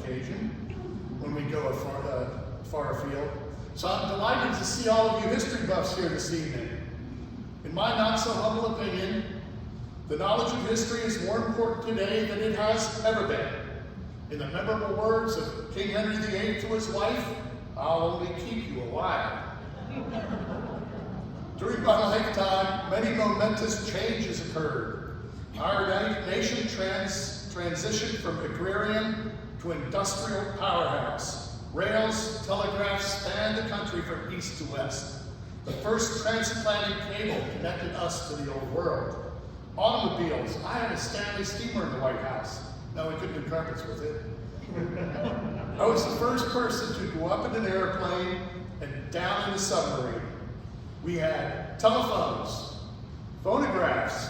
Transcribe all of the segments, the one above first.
occasion when we go far afield. So I'm delighted to see all of you history buffs here this evening. In my not so humble opinion, the knowledge of history is more important today than it has ever been. In the memorable words of King Henry VIII to his wife, "I'll only keep you a while." During my lifetime, many momentous changes occurred. Our nation transitioned from agrarian to industrial powerhouse. Rails, telegraphs spanned the country from east to west. The first transatlantic cable connected us to the old world. Automobiles. I had a Stanley steamer in the White House. No, we couldn't do carpets with it. I was the first person to go up in an airplane and down in a submarine. We had telephones, phonographs,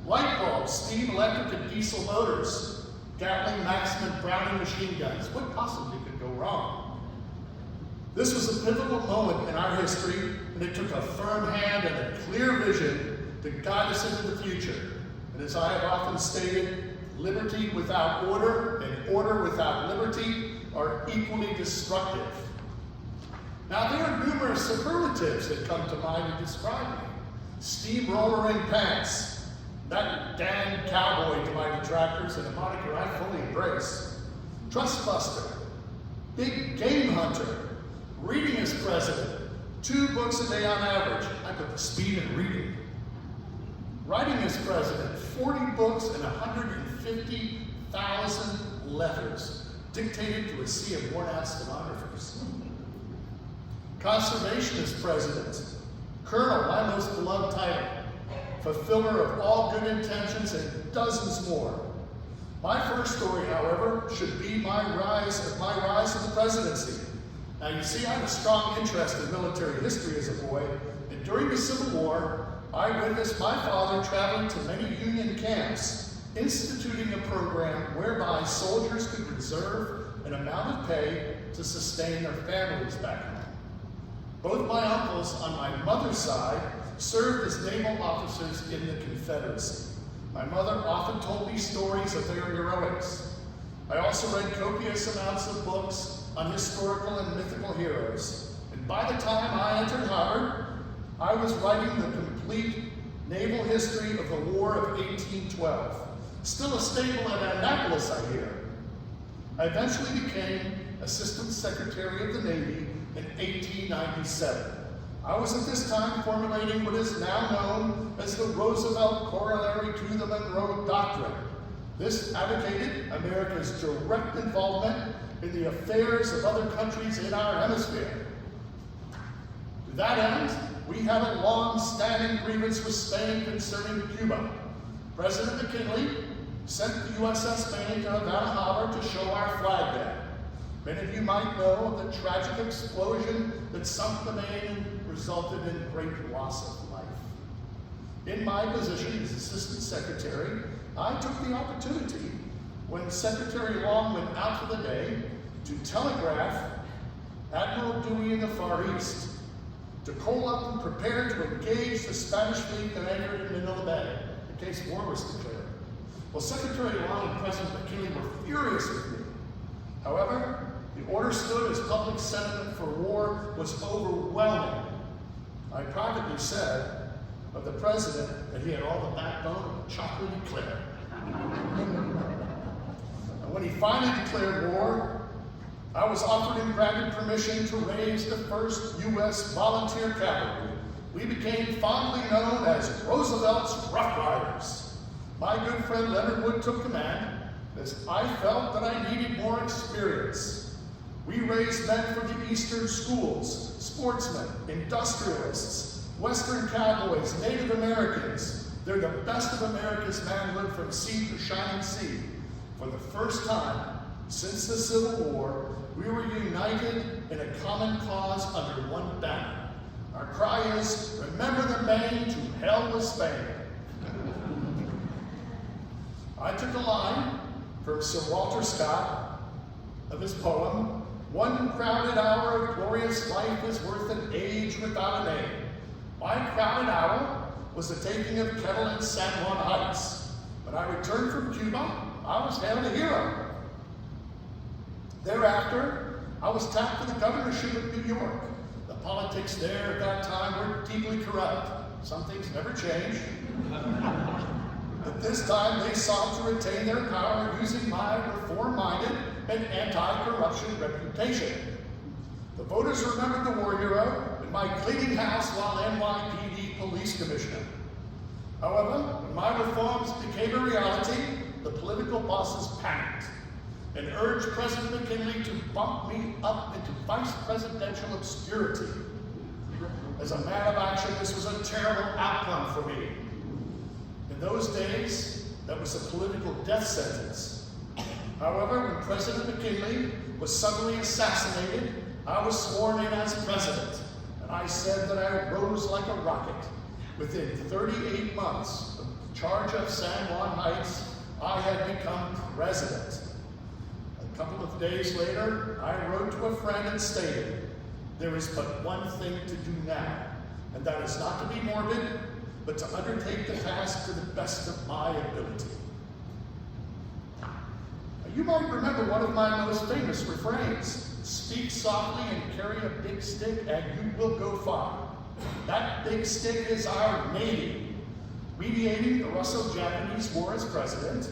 light bulbs, steam, electric, and diesel motors, Gatling, Maxim, and Browning machine guns. What possibly could go wrong? This was a pivotal moment in our history, and it took a firm hand and a clear vision to guide us into the future. And as I have often stated, liberty without order and order without liberty are equally destructive. Now, there are numerous superlatives that come to mind to describe me. Steamrollering pants, that damn cowboy to my detractors, and a moniker I fully embrace. Trustbuster, big game hunter, readingest president, 2 books a day on average. I put the speed in reading. Writingest president, 40 books and 150,000 letters dictated to a sea of worn-out stenographers. Conservationist president, Colonel, my most beloved title, fulfiller of all good intentions and dozens more. My first story, however, should be my rise to the presidency. Now you see, I had a strong interest in military history as a boy, and during the Civil War, I witnessed my father traveling to many Union camps, instituting a program whereby soldiers could reserve an amount of pay to sustain their families back home. Both my uncles on my mother's side served as naval officers in the Confederacy. My mother often told me stories of their heroics. I also read copious amounts of books on historical and mythical heroes. And by the time I entered Harvard, I was writing the complete naval history of the War of 1812. Still a staple at Annapolis, I hear. I eventually became Assistant Secretary of the Navy in 1897. I was at this time formulating what is now known as the Roosevelt Corollary to the Monroe Doctrine. This advocated America's direct involvement in the affairs of other countries in our hemisphere. To that end, we had a long-standing grievance with Spain concerning Cuba. President McKinley sent the USS Maine to Havana Harbor to show our flag there. Many of you might know of the tragic explosion that sunk the Maine and resulted in great loss of life. In my position as Assistant Secretary, I took the opportunity when Secretary Long went out for the day to telegraph Admiral Dewey in the Far East to coal up and prepare to engage the Spanish fleet that anchored in Manila Bay in case war was declared. Well, Secretary Long and President McKinley were furious with me. However, the order stood as public sentiment for war was overwhelming. I privately said of the president that he had all the backbone of a chocolate eclair. And when he finally declared war, I was offered and granted permission to raise the first U.S. volunteer cavalry. We became fondly known as Roosevelt's Rough Riders. My good friend Leonard Wood took command as I felt that I needed more experience. We raised men from the Eastern schools, sportsmen, industrialists, Western cowboys, Native Americans. They're the best of America's manhood from sea to shining sea. For the first time since the Civil War, we were united in a common cause under one banner. Our cry is, remember the Maine, to hell with Spain. I took a line from Sir Walter Scott of his poem, "One crowded hour of glorious life is worth an age without a name." My crowded hour was the taking of Kettle and San Juan Heights. When I returned from Cuba, I was hailed a hero. Thereafter, I was tapped for the governorship of New York. The politics there at that time were deeply corrupt. Some things never change. But this time they sought to retain their power using my reform-minded and anti-corruption reputation. The voters remembered the war hero in my cleaning house while NYPD police commissioner. However, when my reforms became a reality, the political bosses panicked and urged President McKinley to bump me up into vice presidential obscurity. As a man of action, this was a terrible outcome for me. In those days, that was a political death sentence. However, when President McKinley was suddenly assassinated, I was sworn in as president, and I said that I rose like a rocket. Within 38 months of charge of San Juan Heights, I had become president. A couple of days later, I wrote to a friend and stated, "There is but one thing to do now, and that is not to be morbid, but to undertake the task to the best of my ability." Now, you might remember one of my most famous refrains, "Speak softly and carry a big stick, and you will go far." That big stick is our Navy. Mediating the Russo-Japanese War as president,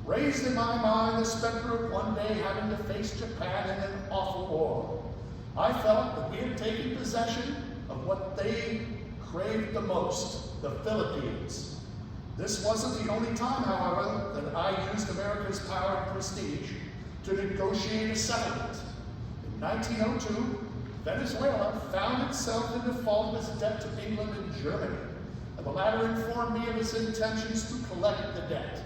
raised in my mind the specter of one day having to face Japan in an awful war. I felt that we had taken possession of what they craved the most, the Philippines. This wasn't the only time, however, that I used America's power and prestige to negotiate a settlement. In 1902, Venezuela found itself in default of its debt to England and Germany, and the latter informed me of its intentions to collect the debt.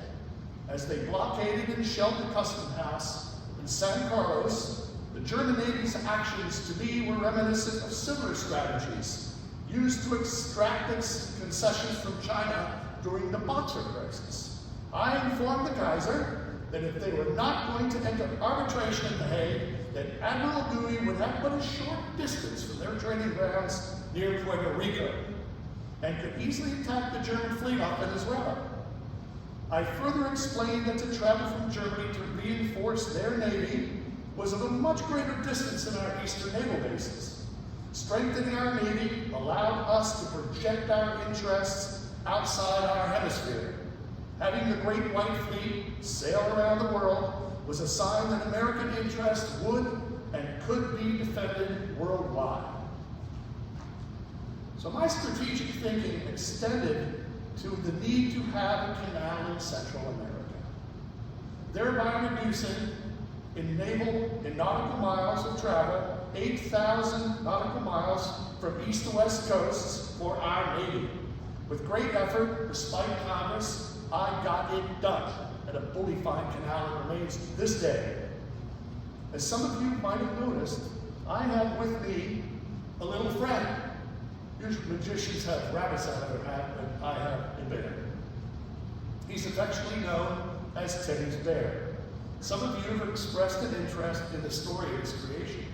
As they blockaded and shelled the custom house in San Carlos, the German Navy's actions to me were reminiscent of similar strategies used to extract its concessions from China during the Boxer crisis. I informed the Kaiser that if they were not going to enter arbitration in The Hague, that Admiral Dewey would have but a short distance from their training grounds near Puerto Rico, and could easily attack the German fleet off Venezuela. I further explained that to travel from Germany to reinforce their navy was of a much greater distance than our eastern naval bases. Strengthening our navy allowed us to project our interests outside our hemisphere. Having the Great White Fleet sail around the world was a sign that American interest would and could be defended worldwide. So my strategic thinking extended to the need to have a canal in Central America, thereby reducing in nautical miles of travel, 8,000 nautical miles from east to west coasts for our Navy. With great effort, despite Congress, I got it done, and a bully fine canal that remains to this day. As some of you might have noticed, I have with me a little friend. Usually magicians have rabbits out of their hat, but I have a bear. He's affectionately known as Teddy's Bear. Some of you have expressed an interest in the story of his creation.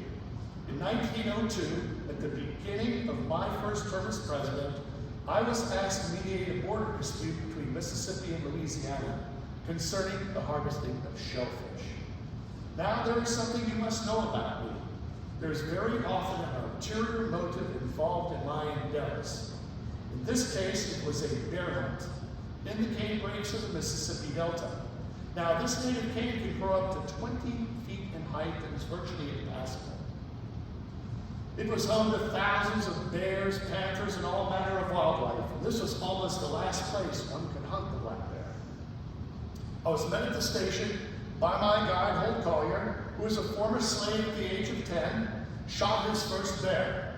In 1902, at the beginning of my first term as president, I was asked to mediate a border dispute between Mississippi and Louisiana concerning the harvesting of shellfish. Now there is something you must know about me. There is very often an ulterior motive involved in my endeavors. In this case, it was a bear hunt in the canebrakes of the Mississippi Delta. Now, this native cane can grow up to 20 feet in height and is virtually impassable. It was home to thousands of bears, panthers, and all manner of wildlife. And this was almost the last place one could hunt the black bear. I was met at the station by my guide, Holt Collier, who was a former slave at the age of 10, shot his first bear.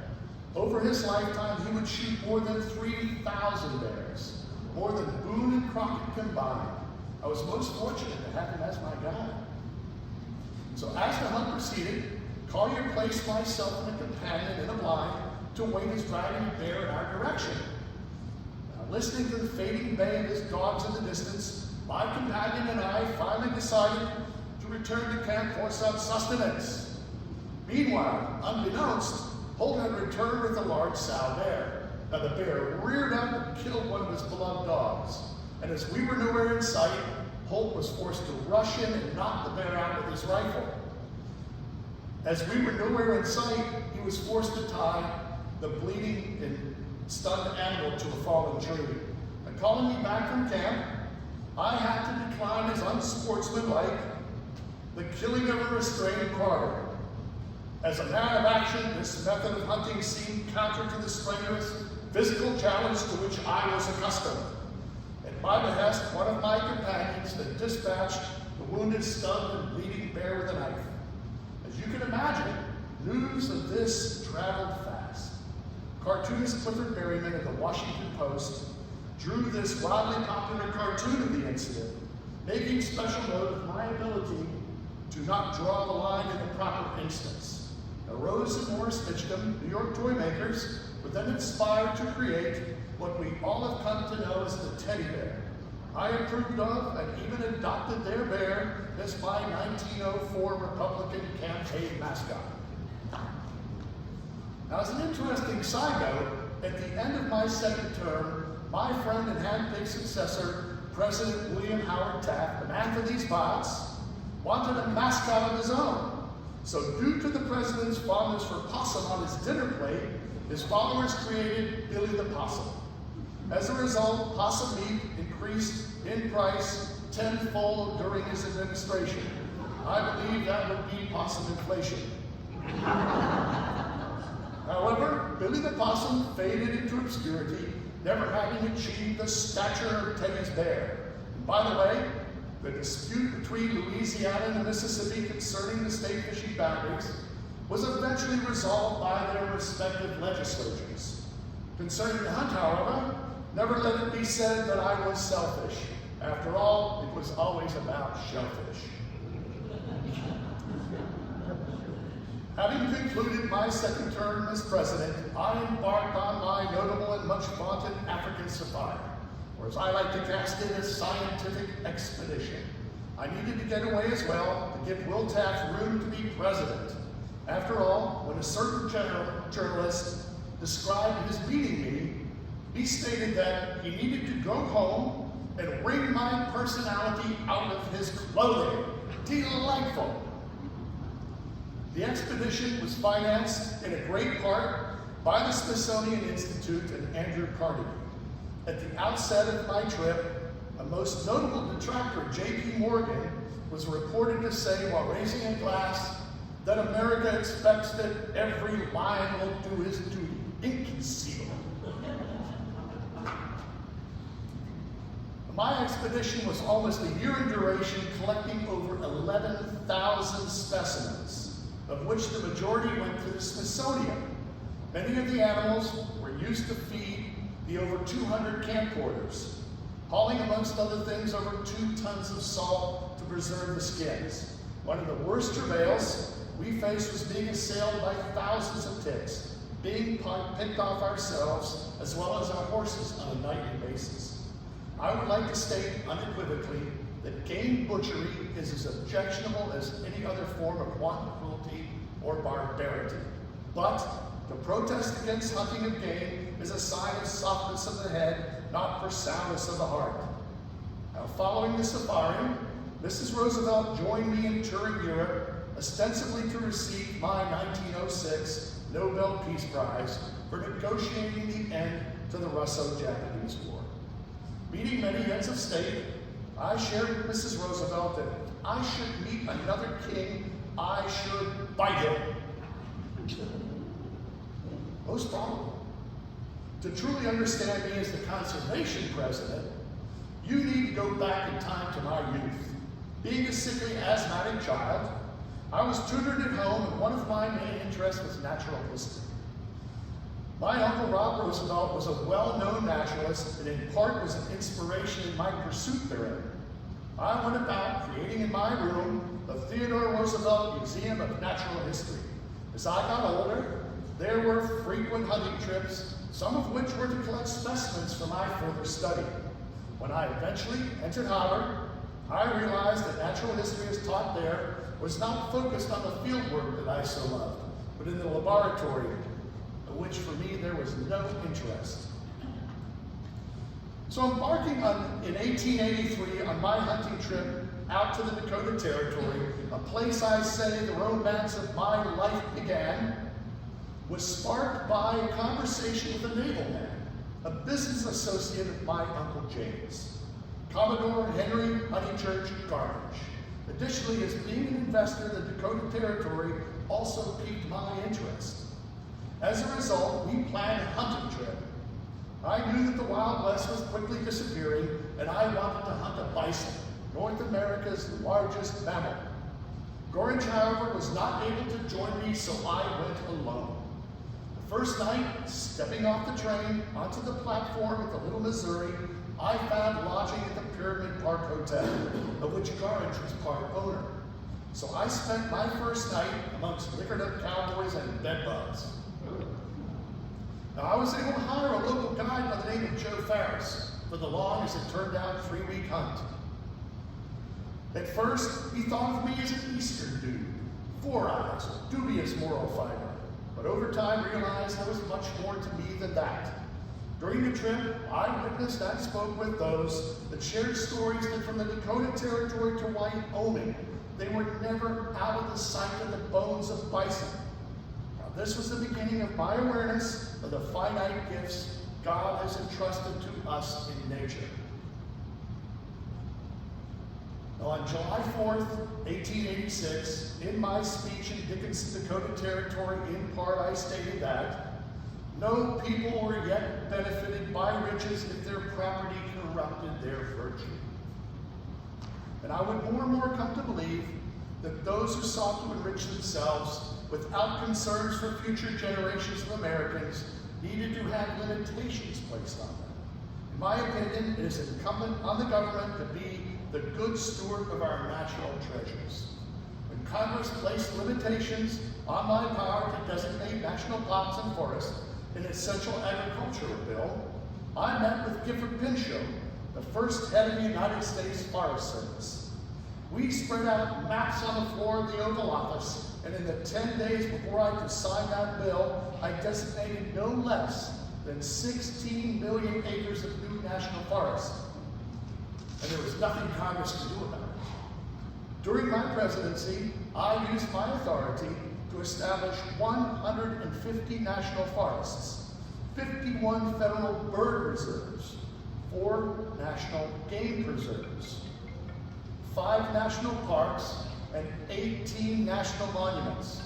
Over his lifetime, he would shoot more than 3,000 bears, more than Boone and Crockett combined. I was most fortunate to have him as my guide. So as the hunt proceeded, Collier placed myself and a companion in a blind to await his driving a bear in our direction. Now, listening to the fading bay of his dogs in the distance, my companion and I finally decided to return to camp for some sustenance. Meanwhile, unbeknownst, Holt had returned with a large sow bear. Now the bear reared up and killed one of his beloved dogs. And as we were nowhere in sight, Holt was forced to rush in and knock the bear out with his rifle. As we were nowhere in sight, he was forced to tie the bleeding and stunned animal to a fallen tree. And calling me back from camp, I had to decline as unsportsmanlike the killing of a restrained quarry. As a man of action, this method of hunting seemed counter to the strenuous physical challenge to which I was accustomed. At my behest, one of my companions then dispatched the wounded, stunned, and bleeding bear with a knife. As you can imagine, news of this traveled fast. Cartoonist Clifford Berryman of the Washington Post drew this wildly popular cartoon of the incident, making special note of my ability to not draw the line in the proper instance. Now, Rose and Morris Mitchum, New York toy makers, were then inspired to create what we all have come to know as the teddy bear. I approved of and even adopted their bear as my 1904 Republican campaign mascot. Now, as an interesting side note, at the end of my second term, my friend and hand-picked successor, President William Howard Taft, the man for these pots, wanted a mascot of his own. So due to the president's fondness for possum on his dinner plate, his followers created Billy the Possum. As a result, possum meat increased in price tenfold during his administration. I believe that would be possum inflation. However, Billy the Possum faded into obscurity, never having achieved the stature of Teddy's bear. And by the way, the dispute between Louisiana and Mississippi concerning the state fishing boundaries was eventually resolved by their respective legislatures. Concerning the hunt, however, never let it be said that I was selfish. After all, it was always about shellfish. Having concluded my second term as president, I embarked on my notable and much vaunted African safari, or as I like to cast it, a scientific expedition. I needed to get away as well to give Will Taft room to be president. After all, when a certain journalist described his meeting me, he stated that he needed to go home and wring my personality out of his clothing. Delightful. The expedition was financed in a great part by the Smithsonian Institute and Andrew Carnegie. At the outset of my trip, a most notable detractor, J.P. Morgan, was reported to say while raising a glass that America expects that every lion will do his duty. Inconceivable. My expedition was almost a year in duration, collecting over 11,000 specimens, of which the majority went to the Smithsonian. Many of the animals were used to feed the over 200 camcorders, hauling amongst other things over 2 tons of salt to preserve the skins. One of the worst travails we faced was being assailed by thousands of ticks, being picked off ourselves as well as our horses on a nightly basis. I would like to state unequivocally that game butchery is as objectionable as any other form of wanton cruelty or barbarity. But to protest against hunting of game is a sign of softness of the head, not for soundness of the heart. Now, following the safari, Mrs. Roosevelt joined me in touring Europe, ostensibly to receive my 1906 Nobel Peace Prize for negotiating the end to the Russo-Japanese War. Meeting many heads of state, I shared with Mrs. Roosevelt that if I should meet another king, I should bite him. Most probably. To truly understand me as the conservation president, you need to go back in time to my youth. Being a sickly asthmatic child, I was tutored at home, and one of my main interests was natural history. My uncle Rob Roosevelt was a well-known naturalist, and in part was an inspiration in my pursuit therein. I went about creating in my room the Theodore Roosevelt Museum of Natural History. As I got older, there were frequent hunting trips, some of which were to collect specimens for my further study. When I eventually entered Harvard, I realized that natural history as taught there was not focused on the field work that I so loved, but in the laboratory, in which for me there was no interest. So embarking in 1883 on my hunting trip out to the Dakota Territory, a place I say the romance of my life began, was sparked by a conversation with a naval man, a business associate of my Uncle James, Commodore Henry Honeychurch Garnish. Additionally, as being an investor in the Dakota Territory also piqued my interest. As a result, we planned a hunting trip. I knew that the Wild West was quickly disappearing, and I wanted to hunt a bison, North America's largest mammal. Gorringe, however, was not able to join me, so I went alone. The first night, stepping off the train onto the platform at the Little Missouri, I found lodging at the Pyramid Park Hotel, of which Gorringe was part owner. So I spent my first night amongst liquored-up cowboys and bedbugs. Now, I was able to hire a local guide by the name of Joe Ferris for the long, as it turned out, 3-week hunt. At first, he thought of me as an Eastern dude, 4 eyes, dubious moral fiber, but over time realized there was much more to me than that. During the trip, I witnessed and spoke with those that shared stories that from the Dakota Territory to Wyoming, they were never out of the sight of the bones of bison. Now, this was the beginning of my awareness of the finite gifts God has entrusted to us in nature. Now, on July 4th, 1886, in my speech in Dickinson, Dakota Territory, in part I stated that no people were yet benefited by riches if their property corrupted their virtue. And I would more and more come to believe that those who sought to enrich themselves without concerns for future generations of Americans needed to have limitations placed on them. In my opinion, it is incumbent on the government to be the good steward of our natural treasures. When Congress placed limitations on my power to designate national parks and forests in its Central Agricultural Bill, I met with Gifford Pinchot, the first head of the United States Forest Service. We spread out maps on the floor of the Oval Office, and in the 10 days before I could sign that bill, I designated no less than 16 million acres of new national forest. And there was nothing Congress could do about it. During my presidency, I used my authority to establish 150 national forests, 51 federal bird reserves, 4 national game preserves, 5 national parks, and 18 national monuments.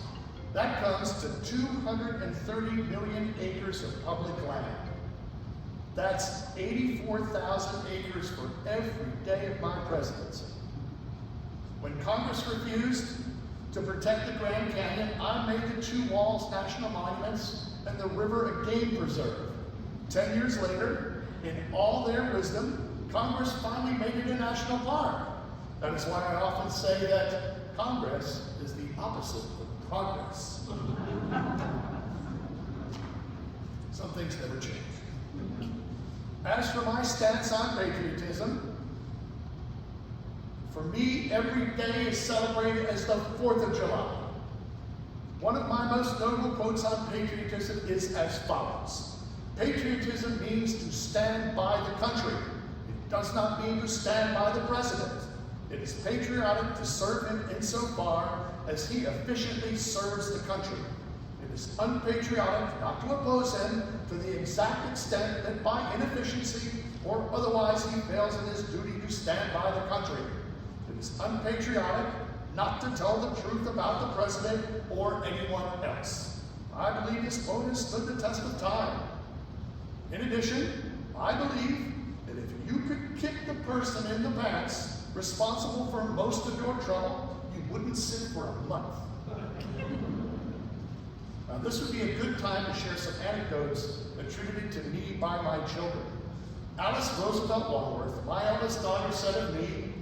That comes to 230 million acres of public land. That's 84,000 acres for every day of my presidency. When Congress refused to protect the Grand Canyon, I made the 2 Walls national monuments and the river a game preserve. 10 years later, in all their wisdom, Congress finally made it a national park. That is why I often say that Congress is the opposite of progress. Some things never change. As for my stance on patriotism, for me, every day is celebrated as the 4th of July. One of my most notable quotes on patriotism is as follows: patriotism means to stand by the country. It does not mean to stand by the president. It is patriotic to serve him insofar as he efficiently serves the country. It is unpatriotic not to oppose him to the exact extent that by inefficiency or otherwise he fails in his duty to stand by the country. It is unpatriotic not to tell the truth about the president or anyone else. I believe this quote has stood the test of time. In addition, I believe that if you could kick the person in the pants responsible for most of your trouble, you wouldn't sit for a month. Now, this would be a good time to share some anecdotes attributed to me by my children. Alice Roosevelt Longworth, my eldest daughter, said of me,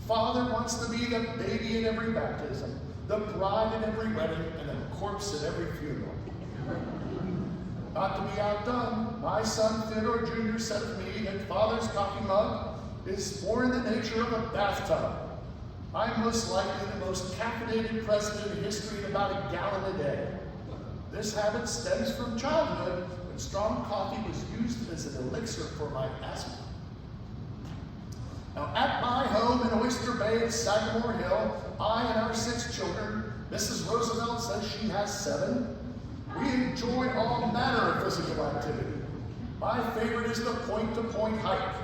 "Father wants to be the baby at every baptism, the bride at every wedding, and the corpse at every funeral." Not to be outdone, my son Theodore Jr. said of me that Father's coffee mug is more in the nature of a bathtub. I'm most likely the most caffeinated president in history at about a gallon a day. This habit stems from childhood when strong coffee was used as an elixir for my asthma. Now, at my home in Oyster Bay at Sagamore Hill, I and our 6 children, Mrs. Roosevelt says she has 7, we enjoy all manner of physical activity. My favorite is the point-to-point hike.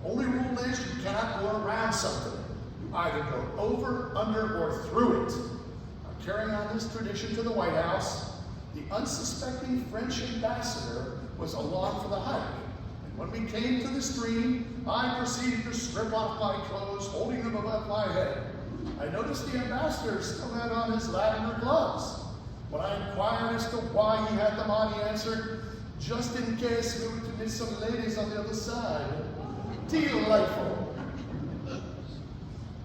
Only rule is you cannot go around something. You either go over, under, or through it. Now, carrying on this tradition to the White House, the unsuspecting French ambassador was along for the hike. And when we came to the stream, I proceeded to strip off my clothes, holding them above my head. I noticed the ambassador still had on his lavender gloves. When I inquired as to why he had them on, he answered, "Just in case we were to meet some ladies on the other side." Delightful.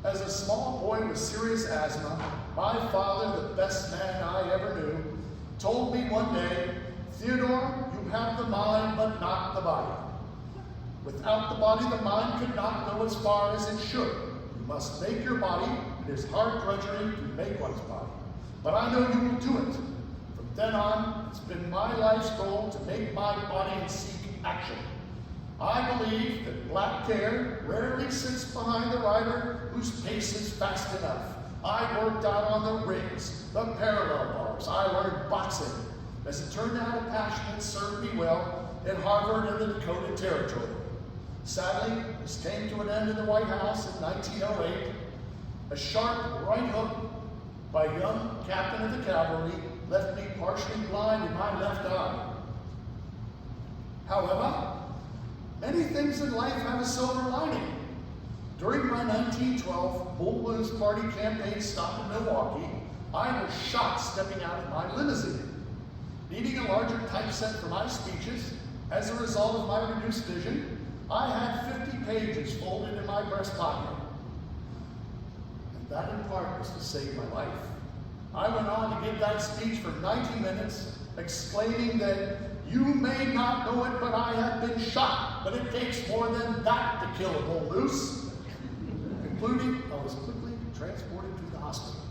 As a small boy with serious asthma, my father, the best man I ever knew, told me one day, "Theodore, you have the mind, but not the body. Without the body, the mind could not go as far as it should. You must make your body. It is hard drudgery to make one's body. But I know you will do it." From then on, it's been my life's goal to make my body seek action. I believe that black care rarely sits behind the rider whose pace is fast enough. I worked out on the rings, the parallel bars. I learned boxing. As it turned out, a passion that served me well at Harvard and the Dakota Territory. Sadly, this came to an end in the White House in 1908. A sharp right hook by a young captain of the cavalry left me partially blind in my left eye. However, many things in life have a silver lining. During my 1912 Bull Party campaign stop in Milwaukee, I was shot stepping out of my limousine. Needing a larger typeset for my speeches, as a result of my reduced vision, I had 50 pages folded in my breast pocket. And that in part was to save my life. I went on to give that speech for 90 minutes, exclaiming that you may not know it, but I have been shot, but it takes more than that to kill a bull moose. Concluding, I was quickly transported to the hospital.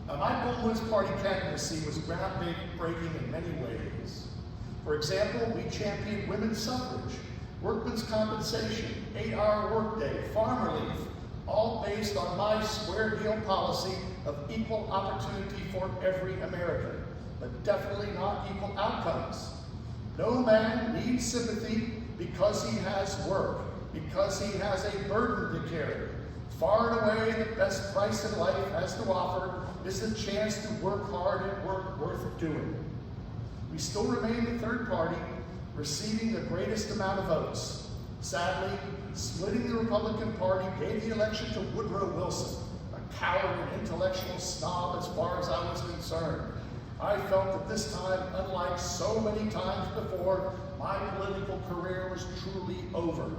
Now, my Bull Moose Party candidacy was groundbreaking in many ways. For example, we championed women's suffrage, workmen's compensation, 8-hour workday, farm relief, all based on my square deal policy of equal opportunity for every American, but definitely not equal outcomes. No man needs sympathy because he has work, because he has a burden to carry. Far and away, the best price in life has to offer is the chance to work hard at work worth doing. We still remain the third party, receiving the greatest amount of votes. Sadly, splitting the Republican Party gave the election to Woodrow Wilson, a coward and intellectual snob as far as I was concerned. I felt that this time, unlike so many times before, my political career was truly over.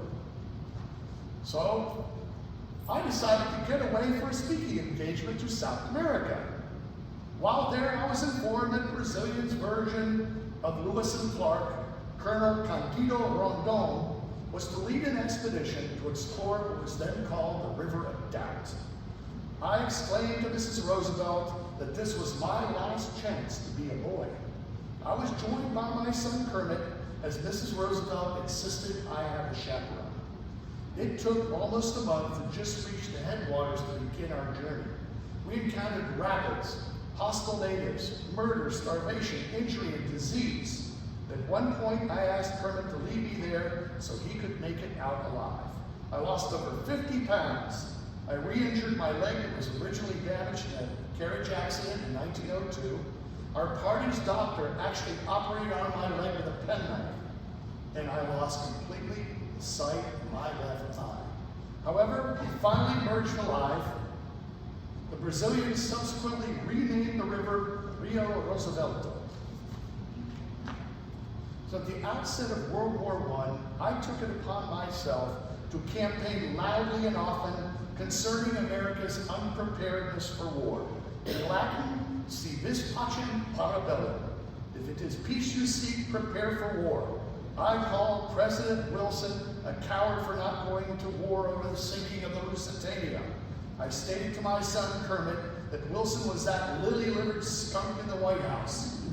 So, I decided to get away for a speaking engagement to South America. While there, I was informed that Brazilian's version of Lewis and Clark, Colonel Candido Rondon, was to lead an expedition to explore what was then called the River of Doubt. I exclaimed to Mrs. Roosevelt that this was my last chance to be a boy. I was joined by my son Kermit, as Mrs. Roosevelt insisted I have a chaperone. It took almost a month to just reach the headwaters to begin our journey. We encountered rapids, hostile natives, murder, starvation, injury, and disease. At one point, I asked Kermit to leave me there so he could make it out alive. I lost over 50 pounds. I re-injured my leg that was originally damaged in a carriage accident in 1902. Our party's doctor actually operated on my leg with a penknife, and I lost completely the sight of my left eye. However, we finally emerged alive. The Brazilians subsequently renamed the river Rio Roosevelto. So at the outset of World War I took it upon myself to campaign loudly and often concerning America's unpreparedness for war. In Latin, si vis pacem para bellum. If it is peace you seek, prepare for war. I called President Wilson a coward for not going to war over the sinking of the Lusitania. I stated to my son Kermit that Wilson was that lily-livered skunk in the White House.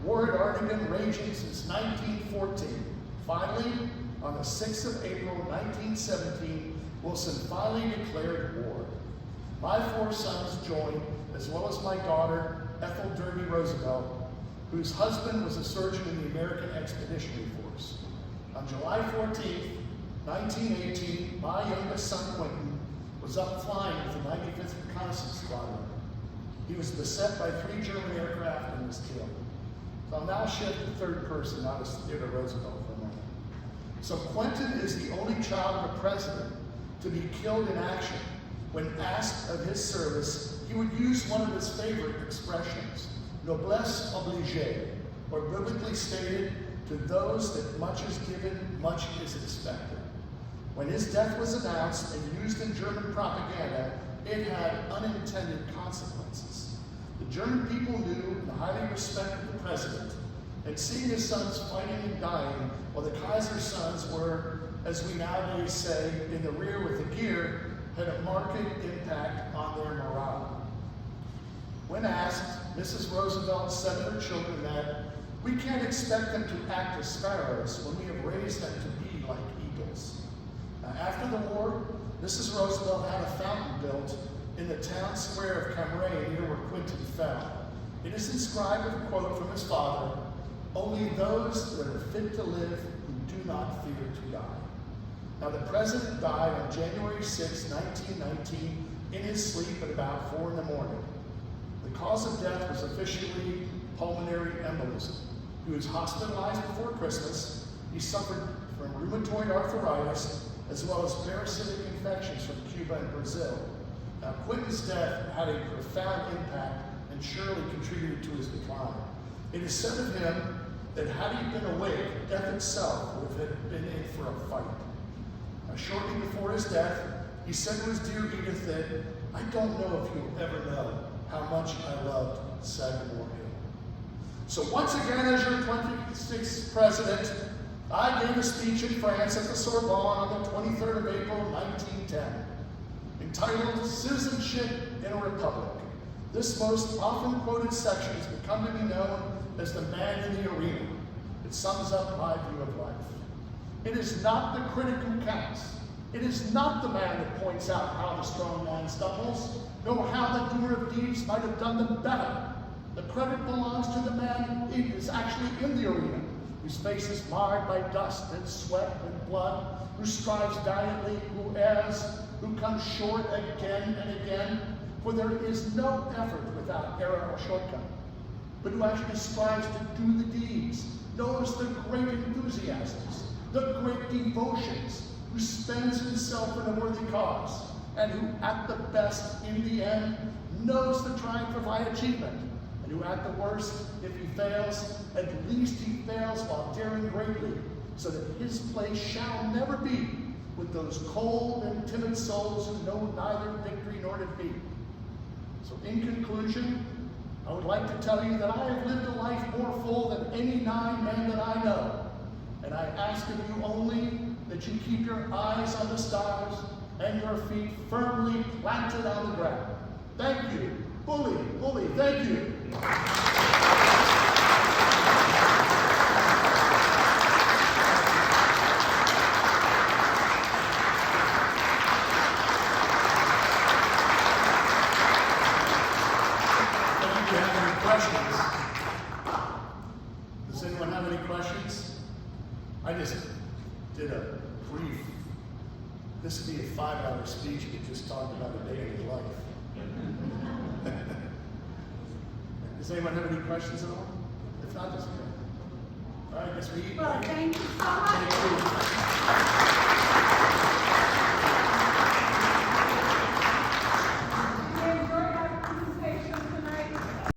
War had already been raging since 1914. Finally, On the 6th of April, 1917, Wilson finally declared war. My 4 sons joined, as well as my daughter, Ethel Derby Roosevelt, whose husband was a surgeon in the American Expeditionary Force. On July 14th, 1918, my youngest son, Quentin, was up flying with the 95th Reconnaissance Squadron. He was beset by 3 German aircraft and was killed. So I'll now shift to third person, not as Theodore Roosevelt for a moment. So Quentin is the only child of a president to be killed in action. When asked of his service, he would use one of his favorite expressions, noblesse oblige, or biblically stated, to those that much is given, much is expected. When his death was announced and used in German propaganda, it had unintended consequences. The German people knew and highly respected the president, and seeing his sons fighting and dying, while the Kaiser's sons were, as we nowadays say, in the rear with the gear, had a marked impact on their morale. When asked, Mrs. Roosevelt said to her children that we can't expect them to act as sparrows when we have raised them to be like eagles. Now, after the war, Mrs. Roosevelt had a fountain built in the town square of Cambrai near where Quentin fell. It is inscribed with a quote from his father, "Only those that are fit to live who do not fear to die." Now, the president died on January 6, 1919, in his sleep at about 4 in the morning. The cause of death was officially pulmonary embolism. He was hospitalized before Christmas. He suffered from rheumatoid arthritis, as well as parasitic infections from Cuba and Brazil. Now, Quentin's death had a profound impact and surely contributed to his decline. It is said of him that had he been awake, death itself would have been in for a fight. Now, shortly before his death, he said to his dear Edith that, "I don't know if you'll ever know how much I loved Sagamore Hill." So once again, as your 26th president, I gave a speech in France at the Sorbonne on the 23rd of April, 1910, entitled Citizenship in a Republic. This most often quoted section has become to be known as the man in the arena. It sums up my view of life. It is not the critic who counts. It is not the man that points out how the strong man stumbles, nor how the doer of deeds might have done them better. The credit belongs to the man who is actually in the arena, whose face is marred by dust and sweat and blood, who strives valiantly, who errs, who comes short again and again, for there is no effort without error or shortcut, but who actually strives to do the deeds, knows the great enthusiasms, the great devotions, who spends himself in a worthy cause, and who at the best, in the end, knows the triumph of high achievement, and who at the worst, if he fails, at least he fails while daring greatly, so that his place shall never be with those cold and timid souls who know neither victory nor defeat. So in conclusion, I would like to tell you that I have lived a life more full than any 9 men that I know, and I ask of you only that you keep your eyes on the stars and your feet firmly planted on the ground. Thank you. Bully, bully, thank you. Do you have any questions? Does anyone have any questions? I just did a brief, this would be a 5-hour speech, we just talked about a day in his life. Does anyone have any questions at all? If not, that's okay. All right, I guess we eat. Well, thank you so much. Thank you.